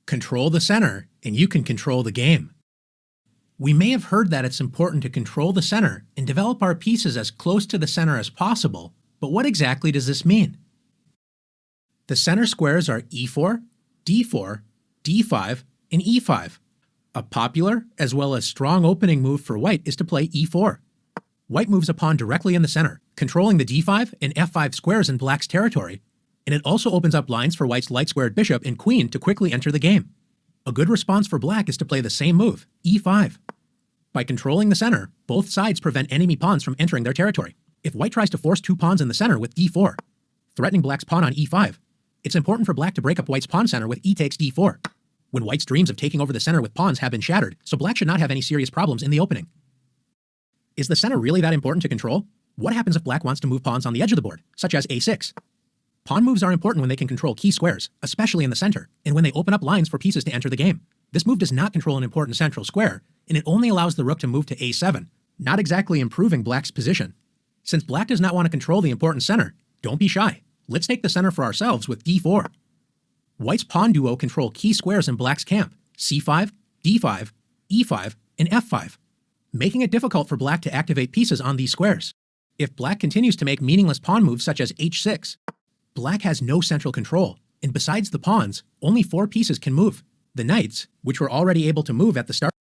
Control the center, and you can control the game. We may have heard that it's important to control the center and develop our pieces as close to the center as possible, but what exactly does this mean? The center squares are e4, d4, d5, and e5. A popular, as well as strong opening move for white is to play e4. White moves a pawn directly in the center, controlling the d5 and f5 squares in black's territory, and it also opens up lines for white's light-squared bishop and queen to quickly enter the game. A good response for black is to play the same move, e5. By controlling the center, both sides prevent enemy pawns from entering their territory. If white tries to force two pawns in the center with d4, threatening black's pawn on e5, it's important for black to break up white's pawn center with e takes d4. When white's dreams of taking over the center with pawns have been shattered, so black should not have any serious problems in the opening. Is the center really that important to control? What happens if black wants to move pawns on the edge of the board, such as a6? Pawn moves are important when they can control key squares, especially in the center, and when they open up lines for pieces to enter the game. This move does not control an important central square, and it only allows the rook to move to a7, not exactly improving black's position. Since black does not want to control the important center, don't be shy. Let's take the center for ourselves with d4. White's pawn duo control key squares in black's camp, c5, d5, e5, and f5, making it difficult for black to activate pieces on these squares. If black continues to make meaningless pawn moves such as h6, black has no central control, and besides the pawns, only 4 pieces can move. The knights, which were already able to move at the start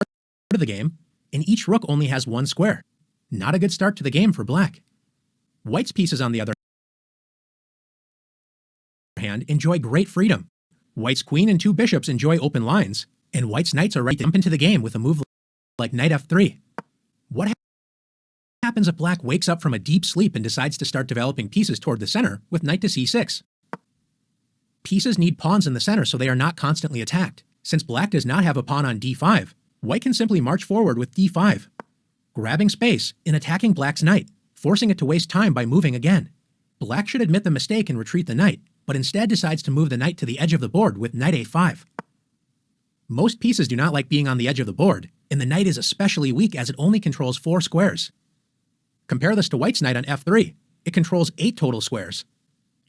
of the game, and each rook only has 1 square. Not a good start to the game for black. White's pieces, on the other hand, enjoy great freedom. White's queen and 2 bishops enjoy open lines, and white's knights are ready to jump into the game with a move like knight f3. What happens if black wakes up from a deep sleep and decides to start developing pieces toward the center with knight to c6? Pieces need pawns in the center so they are not constantly attacked. Since black does not have a pawn on d5, white can simply march forward with d5, grabbing space and attacking black's knight, forcing it to waste time by moving again. Black should admit the mistake and retreat the knight, but instead decides to move the knight to the edge of the board with knight a5. Most pieces do not like being on the edge of the board, and the knight is especially weak as it only controls 4 squares. Compare this to white's knight on f3. It controls 8 total squares,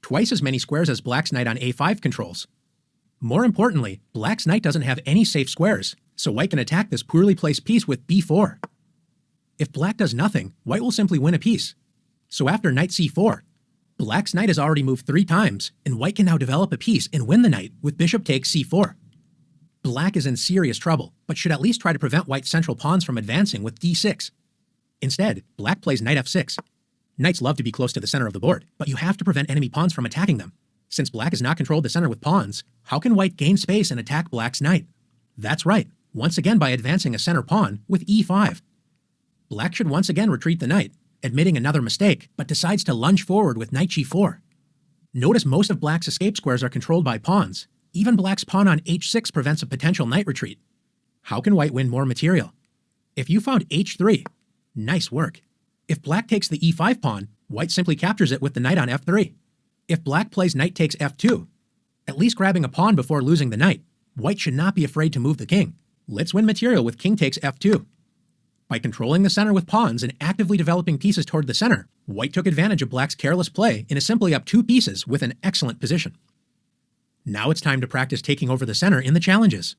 twice as many squares as black's knight on a5 controls. More importantly, black's knight doesn't have any safe squares, so white can attack this poorly placed piece with b4. If black does nothing, white will simply win a piece. So after knight c4, black's knight has already moved 3 times, and white can now develop a piece and win the knight with bishop takes c4. Black is in serious trouble, but should at least try to prevent white's central pawns from advancing with d6. Instead, black plays knight f6. Knights love to be close to the center of the board, but you have to prevent enemy pawns from attacking them. Since black has not controlled the center with pawns, how can white gain space and attack black's knight? That's right, once again by advancing a center pawn with e5. Black should once again retreat the knight, admitting another mistake, but decides to lunge forward with knight g4. Notice most of black's escape squares are controlled by pawns. Even black's pawn on h6 prevents a potential knight retreat. How can white win more material? If you found h3, nice work. If black takes the e5 pawn, white simply captures it with the knight on f3. If black plays knight takes f2, at least grabbing a pawn before losing the knight, white should not be afraid to move the king. Let's win material with king takes f2. By controlling the center with pawns and actively developing pieces toward the center, white took advantage of black's careless play and is simply up 2 pieces with an excellent position. Now it's time to practice taking over the center in the challenges.